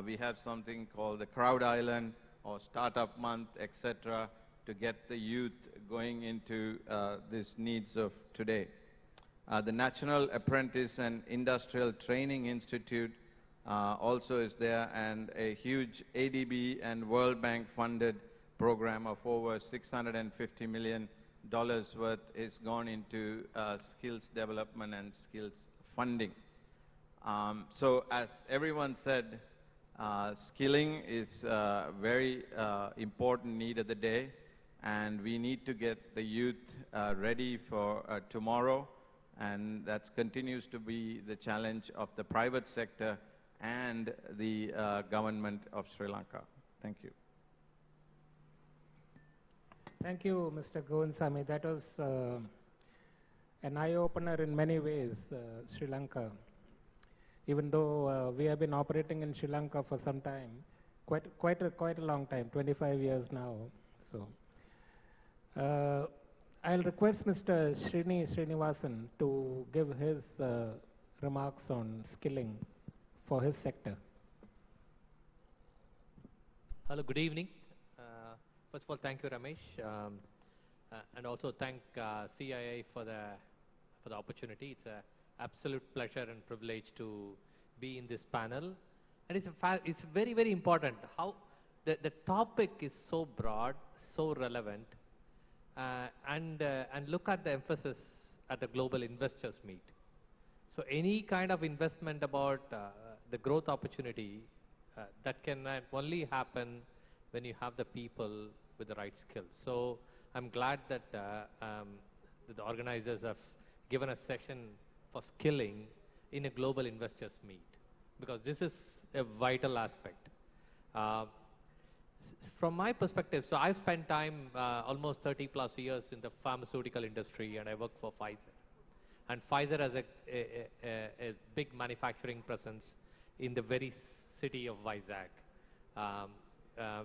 We have something called the Crowd Island or Startup Month, etc., to get the youth going into these needs of today. The National Apprentice and Industrial Training Institute also is there, and a huge ADB and World Bank funded program of over $650 million worth is gone into skills development and skills funding. So as everyone said, skilling is a very important need of the day, and we need to get the youth ready for tomorrow, and that continues to be the challenge of the private sector and the government of Sri Lanka. Thank you. Thank you, Mr. Govindsamy. That was an eye-opener in many ways, Sri Lanka. Even though we have been operating in Sri Lanka for some time, quite a long time, 25 years now. So, I'll request Mr. Srinivasan to give his remarks on skilling for his sector. Hello, good evening. First of all, thank you, Ramesh, and also thank CII for the opportunity. It's an absolute pleasure and privilege to be in this panel, and it's very, very important how the topic is so broad, so relevant, and look at the emphasis at the Global Investors Meet. So any kind of investment about the growth opportunity that can only happen when you have the people with the right skills. So I'm glad that the organizers have given a session for skilling in a Global Investors Meet, because this is a vital aspect. From my perspective, so I've spent time almost 30 plus years in the pharmaceutical industry, and I work for Pfizer. And Pfizer has a big manufacturing presence in the very city of Vizag,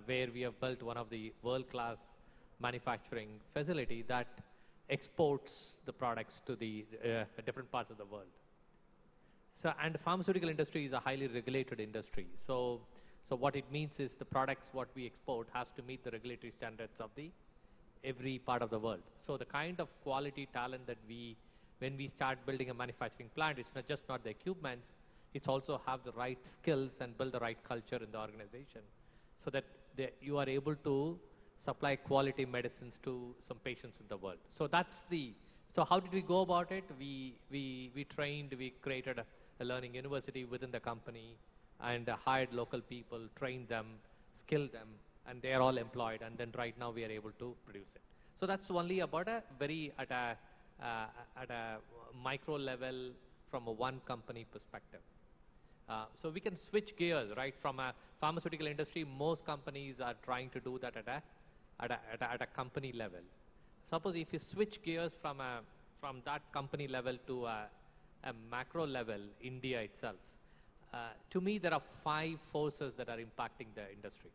where we have built one of the world-class manufacturing facility that exports the products to the different parts of the world. So, and the pharmaceutical industry is a highly regulated industry. So what it means is the products what we export has to meet the regulatory standards of the every part of the world. So the kind of quality talent that when we start building a manufacturing plant, it's not just the equipments, it's also have the right skills and build the right culture in the organization, so that you are able to supply quality medicines to some patients in the world. So so how did we go about it? We trained, we created a learning university within the company, and hired local people, trained them, skilled them, and they are all employed, and then right now we are able to produce it. So that's only about at a micro level from a one company perspective. So we can switch gears, right? From a pharmaceutical industry, most companies are trying to do that at a company level. Suppose if you switch gears from that company level to a macro level, India itself, to me there are 5 forces that are impacting the industry.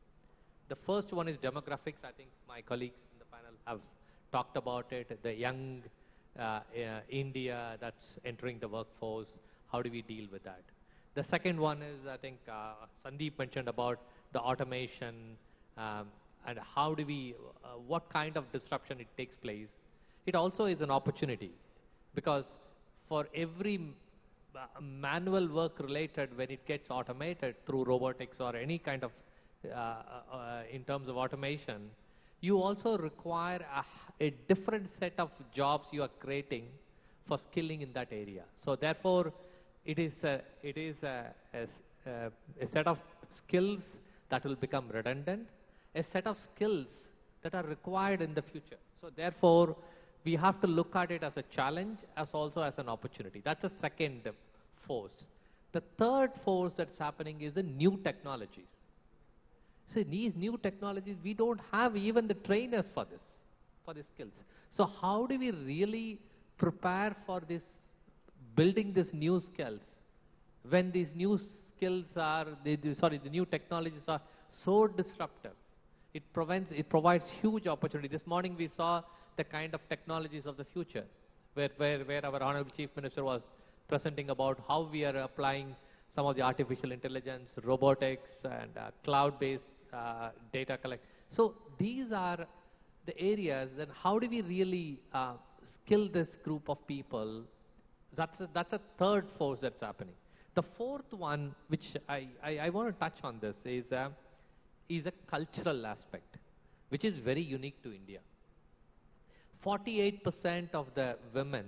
The first one is demographics. I think my colleagues in the panel have talked about it. The young India that's entering the workforce, how do we deal with that? The second one is, I think Sandeep mentioned about the automation, and how do we, what kind of disruption it takes place. It also is an opportunity, because for every manual work related, when it gets automated through robotics or any kind of, in terms of automation, you also require a different set of jobs you are creating for skilling in that area. So therefore, it is a set of skills that will become redundant, a set of skills that are required in the future. So therefore, we have to look at it as a challenge, as also as an opportunity. That's the second force. The third force that's happening is the new technologies. So these new technologies, we don't have even the trainers for this. for the skills. So how do we really prepare for this, building these new skills, when these new skills are, the new technologies are so disruptive? It provides huge opportunity. This morning we saw the kind of technologies of the future, where our Honorable Chief Minister was presenting about how we are applying some of the artificial intelligence, robotics, and cloud-based data collect. So these are the areas. Then how do we really skill this group of people? That's a third force that's happening. The fourth one, which I want to touch on this, is a cultural aspect, which is very unique to India. 48% of the women,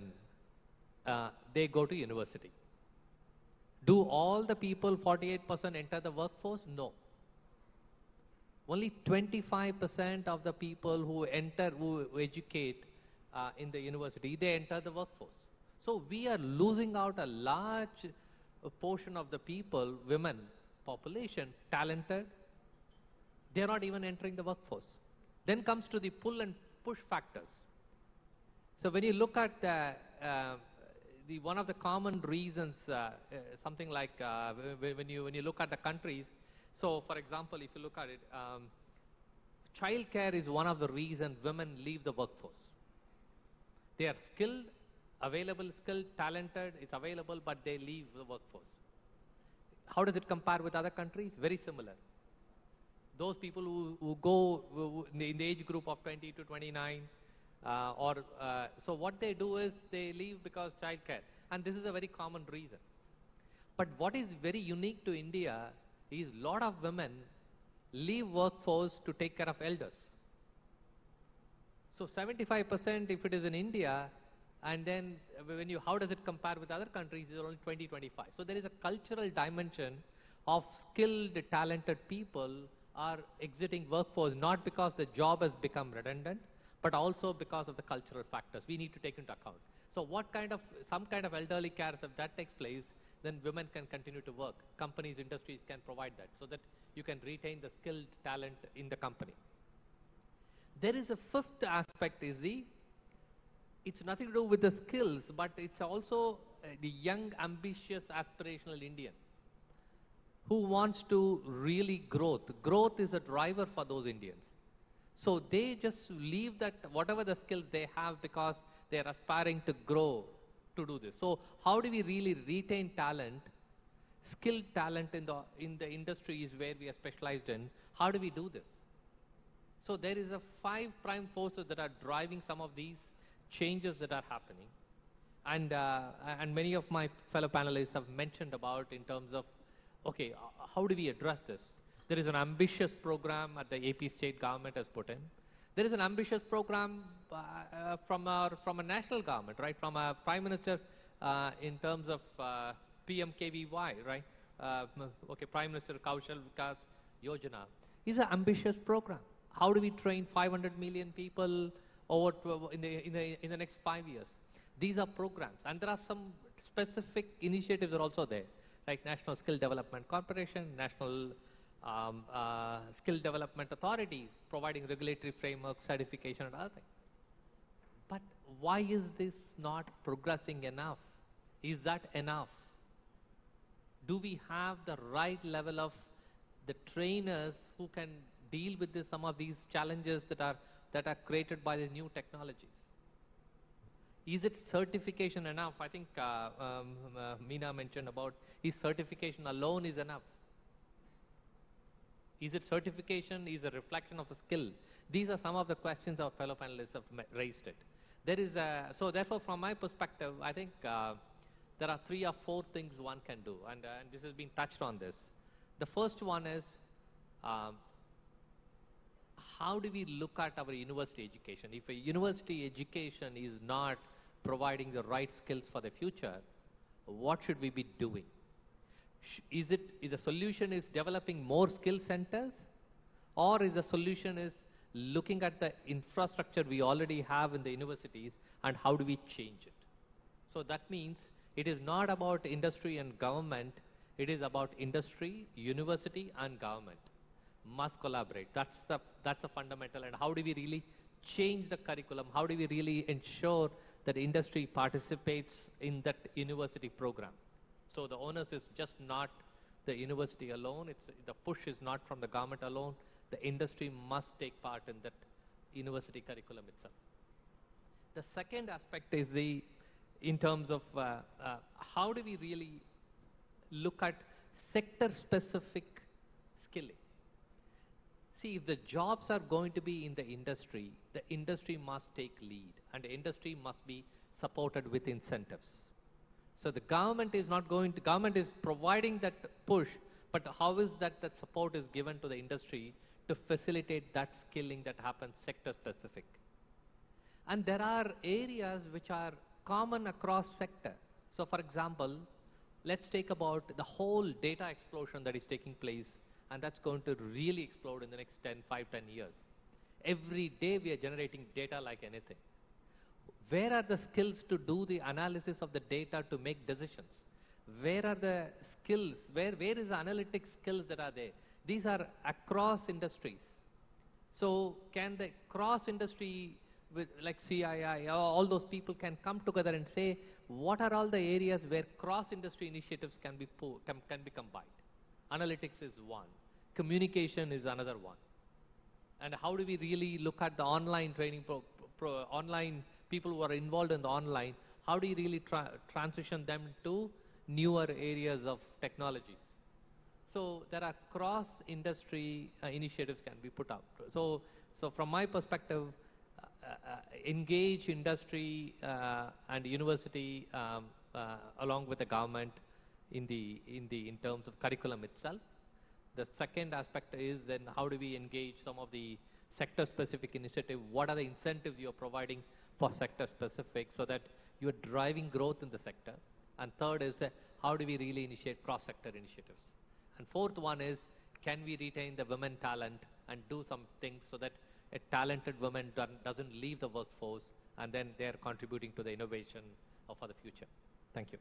they go to university. Do all the people, 48%, enter the workforce? No. Only 25% of the people who educate in the university, they enter the workforce. So we are losing out a large portion of the people, women population, talented. They are not even entering the workforce. Then comes to the pull and push factors. So when you look at one of the common reasons, something like when you look at the countries. So, for example, if you look at it, child care is one of the reasons women leave the workforce. They are skilled, talented, it's available, but they leave the workforce. How does it compare with other countries? Very similar. Those people who go in the age group of 20 to 29, so what they do is they leave because child care. And this is a very common reason. But what is very unique to India is a lot of women leave workforce to take care of elders. So 75% if it is in India, and then how does it compare with other countries? It's only 20-25. So there is a cultural dimension of skilled, talented people are exiting workforce, not because the job has become redundant, but also because of the cultural factors we need to take into account. So some kind of elderly care, if that takes place, then women can continue to work. Companies, industries can provide that so that you can retain the skilled talent in the company. There is a fifth aspect, it's nothing to do with the skills, but it's also the young, ambitious, aspirational Indian who wants to really growth. Growth is a driver for those Indians. So they just leave that, whatever the skills they have, because they are aspiring to grow to do this. So how do we really retain talent, skilled talent in the industries where we are specialized in? How do we do this? So there is 5 prime forces that are driving some of these changes that are happening. And many of my fellow panelists have mentioned about in terms of, okay, how do we address this? There is an ambitious program that the AP state government has put in. There is an ambitious program from a national government, right? From a prime minister in terms of PMKVY, right? Prime Minister Kaushal Vikas Yojana is an ambitious program. How do we train 500 million people in the next 5 years? These are programs, and there are some specific initiatives are also there, like National Skill Development Corporation, National Skill Development Authority, providing regulatory framework, certification, and other things. But why is this not progressing enough? Is that enough? Do we have the right level of the trainers who can deal with some of these challenges that are created by the new technologies? Is it certification enough? I think Meena mentioned about, is certification alone is enough? Is it certification? Is a reflection of the skill? These are some of the questions our fellow panelists have raised it. So therefore, from my perspective, I think there are 3 or 4 things one can do, and this has been touched on this. The first one is, how do we look at our university education? If a university education is not providing the right skills for the future, what should we be doing? Is the solution is developing more skill centers, or is the solution is looking at the infrastructure we already have in the universities and how do we change it? So that means it is not about industry and government, it is about industry, university and government must collaborate. That's a fundamental. And how do we really change the curriculum? How do we really ensure that industry participates in that university program? So the onus is just not the university alone. The push is not from the government alone. The industry must take part in that university curriculum itself. The second aspect is in terms of how do we really look at sector-specific skilling. See, if the jobs are going to be in the industry must take lead, and the industry must be supported with incentives. So the government is government is providing that push, but how is that support is given to the industry to facilitate that skilling that happens sector-specific? And there are areas which are common across sector. So for example, let's take about the whole data explosion that is taking place, and that's going to really explode in the next 10 years. Every day we are generating data like anything. Where are the skills to do the analysis of the data to make decisions? Where are the skills? Where is the analytics skills that are there? These are across industries. So can the cross industry with like CII, all those people can come together and say, what are all the areas where cross-industry initiatives can be combined? Analytics is one. Communication is another one. And how do we really look at the online training, online people who are involved in the online, how do you really transition them to newer areas of technologies? So there are cross-industry initiatives can be put out. So from my perspective, engage industry and university along with the government in terms of curriculum itself. The second aspect is then how do we engage some of the sector-specific initiative? What are the incentives you are providing for sector-specific so that you are driving growth in the sector? And third is how do we really initiate cross-sector initiatives? And fourth one is, can we retain the women talent and do some things so that a talented woman doesn't leave the workforce and then they're contributing to the innovation for the future. Thank you.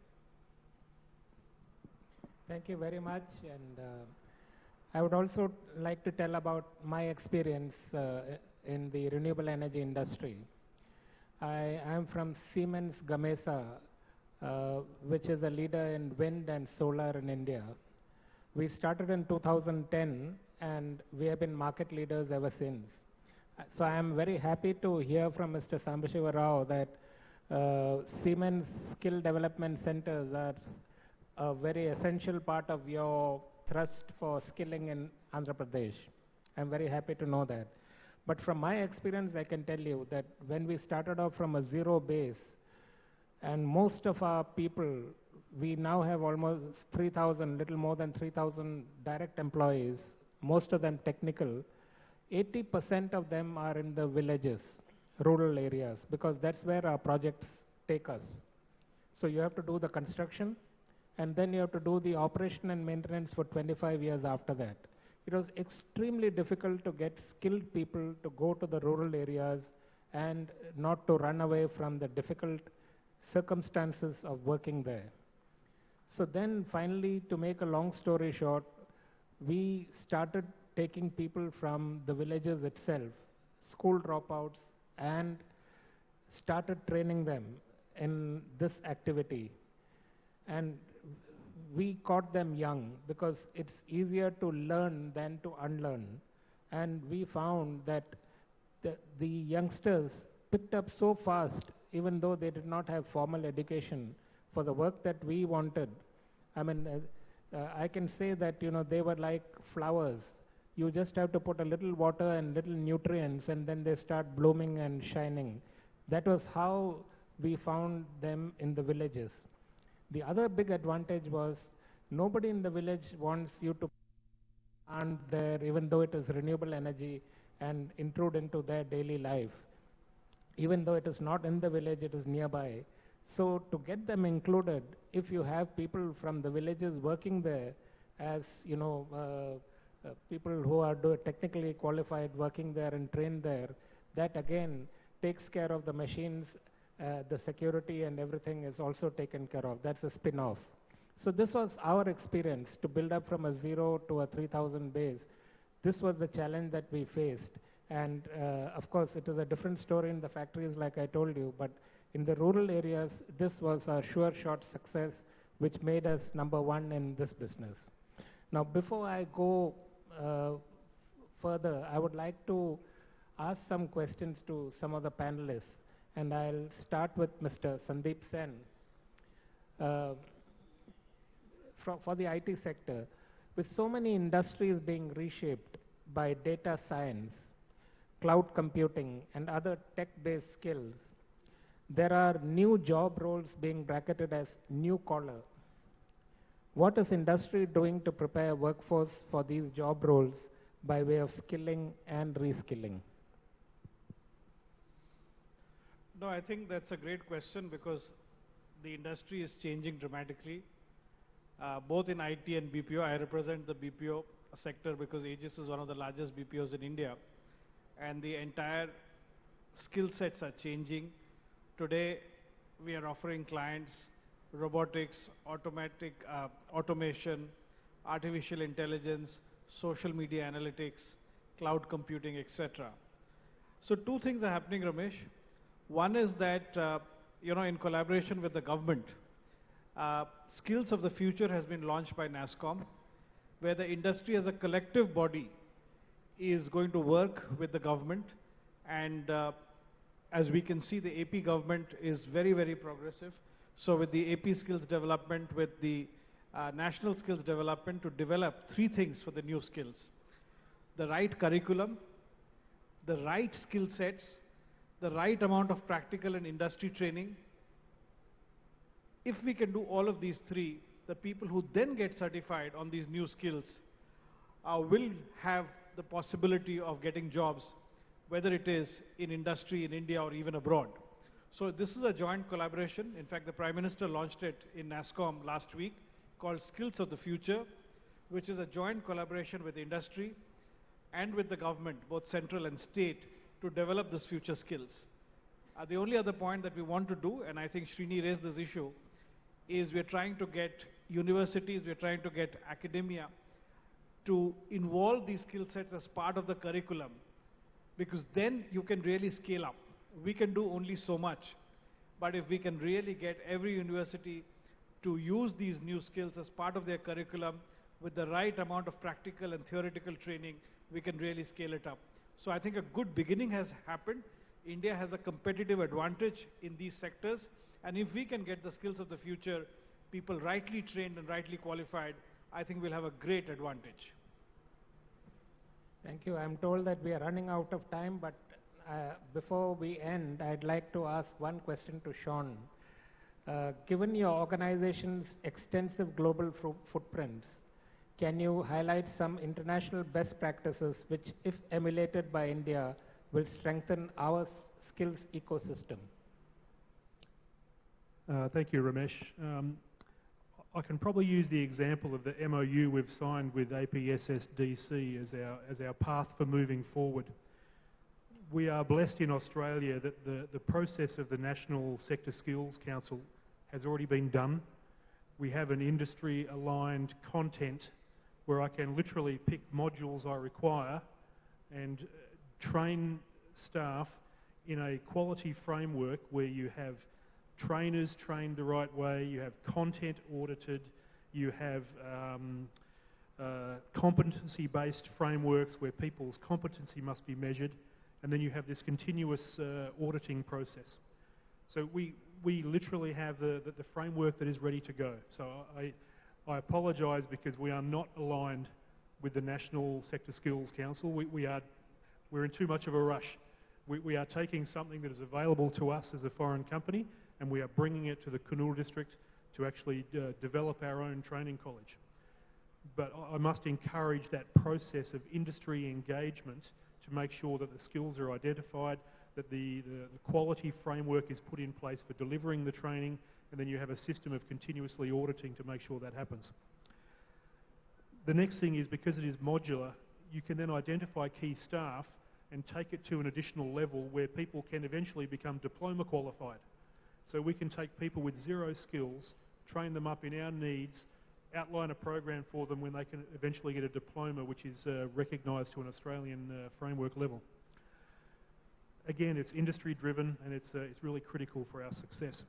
Thank you very much. And I would also like to tell about my experience in the renewable energy industry. I am from Siemens Gamesa, which is a leader in wind and solar in India. We started in 2010 and we have been market leaders ever since. So I am very happy to hear from Mr. Sambashiva Rao that Siemens Skill Development Centers are a very essential part of your thrust for skilling in Andhra Pradesh. I'm very happy to know that. But from my experience, I can tell you that when we started off from a zero base, and most of our people, we now have almost 3,000, little more than 3,000 direct employees, most of them technical. 80% of them are in the villages, rural areas, because that's where our projects take us. So you have to do the construction, and then you have to do the operation and maintenance for 25 years after that. It was extremely difficult to get skilled people to go to the rural areas and not to run away from the difficult circumstances of working there. So then finally, to make a long story short, we started taking people from the villages itself, school dropouts, and started training them in this activity. And we caught them young because it's easier to learn than to unlearn. And we found that the youngsters picked up so fast, even though they did not have formal education, for the work that we wanted. I mean, I can say that, you know, they were like flowers. You just have to put a little water and little nutrients, and then they start blooming and shining. That was how we found them in the villages. The other big advantage was nobody in the village wants you to plant there, even though it is renewable energy, and intrude into their daily life. Even though it is not in the village, it is nearby. So to get them included, if you have people from the villages working there as, you know, people who are technically qualified working there and trained there, that again takes care of the machines, the security and everything is also taken care of. That's a spin-off. So this was our experience to build up from a 0 to a 3,000 base. This was the challenge that we faced. And of course, it is a different story in the factories, like I told you, but in the rural areas, this was a sure shot success, which made us #1 in this business. Now, before I go further, I would like to ask some questions to some of the panelists, and I'll start with Mr. Sandeep Sen. For the IT sector, with so many industries being reshaped by data science, cloud computing, and other tech-based skills, there are new job roles being bracketed as new collar. What is industry doing to prepare workforce for these job roles by way of skilling and reskilling? No, I think that's a great question because the industry is changing dramatically, both in IT and BPO. I represent the BPO sector because Aegis is one of the largest BPOs in India, and the entire skill sets are changing. Today, we are offering clients robotics, automation, artificial intelligence, social media analytics, cloud computing, etc. So two things are happening, Ramesh. One is that, in collaboration with the government, Skills of the Future has been launched by NASSCOM, where the industry as a collective body is going to work with the government. And as we can see, the AP government is very, very progressive. So with the AP skills development, with the national skills development, to develop three things for the new skills: the right curriculum, the right skill sets, the right amount of practical and industry training. If we can do all of these three, the people who then get certified on these new skills will have the possibility of getting jobs, whether it is in industry, in India, or even abroad. So this is a joint collaboration. In fact, the Prime Minister launched it in NASSCOM last week, called Skills of the Future, which is a joint collaboration with industry and with the government, both central and state, to develop these future skills. The only other point that we want to do, and I think Srini raised this issue, is we're trying to get universities, we're trying to get academia to involve these skill sets as part of the curriculum, because then you can really scale up. We can do only so much, but if we can really get every university to use these new skills as part of their curriculum with the right amount of practical and theoretical training, we can really scale it up. So I think a good beginning has happened. India has a competitive advantage in these sectors, and if we can get the skills of the future, people rightly trained and rightly qualified, I think we'll have a great advantage. Thank you. I'm told that we are running out of time, but before we end, I'd like to ask one question to Sean. Given your organization's extensive global footprints, can you highlight some international best practices which, if emulated by India, will strengthen our skills ecosystem? Thank you, Ramesh. I can probably use the example of the MOU we've signed with APSSDC as our path for moving forward. We are blessed in Australia that the process of the National Sector Skills Council has already been done. We have an industry-aligned content where I can literally pick modules I require and train staff in a quality framework where you have trainers trained the right way, you have content audited, you have competency-based frameworks where people's competency must be measured, and then you have this continuous auditing process. So we literally have the framework that is ready to go. So I apologise because we are not aligned with the National Sector Skills Council. We're in too much of a rush. We are taking something that is available to us as a foreign company, and we are bringing it to the Kurnool district to actually develop our own training college. But I must encourage that process of industry engagement to make sure that the skills are identified, that the quality framework is put in place for delivering the training, and then you have a system of continuously auditing to make sure that happens. The next thing is, because it is modular, you can then identify key staff and take it to an additional level where people can eventually become diploma qualified. So we can take people with zero skills, train them up in our needs, outline a program for them when they can eventually get a diploma which is recognised to an Australian framework level. again, it's industry driven and it's really critical for our success.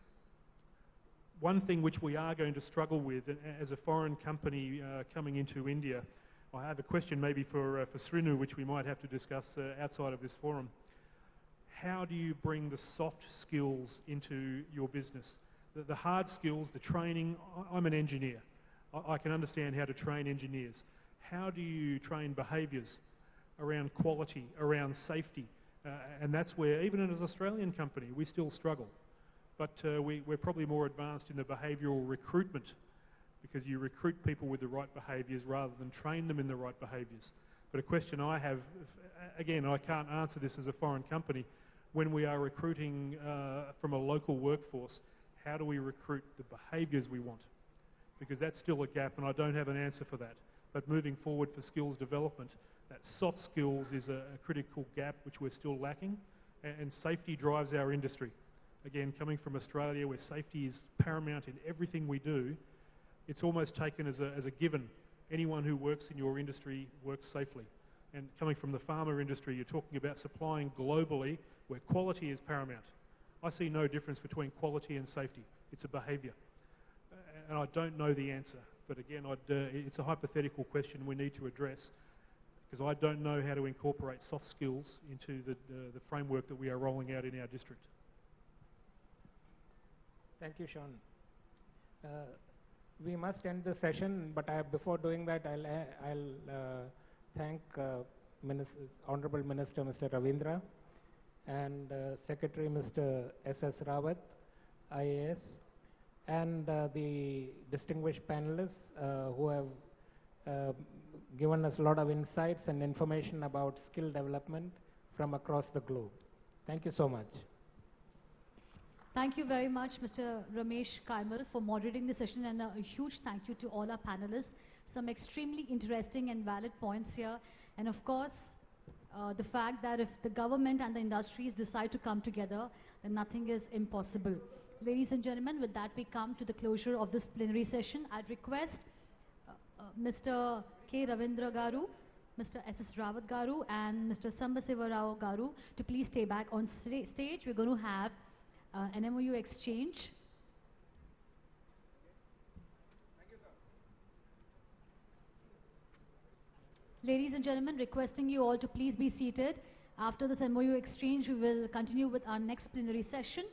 One thing which we are going to struggle with as a foreign company coming into India, I have a question maybe for Srinu, which we might have to discuss outside of this forum. How do you bring the soft skills into your business? The hard skills, the training. I'm an engineer. I can understand how to train engineers. How do you train behaviours around quality, around safety? And that's where, even as an Australian company, we still struggle. But we're probably more advanced in the behavioural recruitment, because you recruit people with the right behaviours rather than train them in the right behaviours. But a question I have, again, I can't answer this as a foreign company, when we are recruiting from a local workforce, how do we recruit the behaviours we want? Because that's still a gap, and I don't have an answer for that. But moving forward for skills development, that soft skills is a critical gap which we're still lacking, and safety drives our industry. Again, coming from Australia, where safety is paramount in everything we do, it's almost taken as a given. Anyone who works in your industry works safely. And coming from the pharma industry, you're talking about supplying globally where quality is paramount. I see no difference between quality and safety. It's a behaviour. And I don't know the answer. But again, it's a hypothetical question we need to address, because I don't know how to incorporate soft skills into the framework that we are rolling out in our district. Thank you, Sean. We must end the session, but before doing that, I'll thank Honorable Minister Mr. Ravindra and Secretary Mr. S.S. Rawat, IAS, and the distinguished panelists who have given us a lot of insights and information about skill development from across the globe. Thank you so much. Thank you very much, Mr. Ramesh Kaimal, for moderating the session, and a huge thank you to all our panelists. Some extremely interesting and valid points here, and of course, the fact that if the government and the industries decide to come together, then nothing is impossible. Ladies and gentlemen, with that we come to the closure of this plenary session. I'd request Mr. K. Ravindra Garu, Mr. S.S. Rawat Garu, and Mr. Sambasiva Rao Garu to please stay back on stage. We're going to have an MOU exchange. Ladies and gentlemen, requesting you all to please be seated. After this MOU exchange, we will continue with our next plenary session.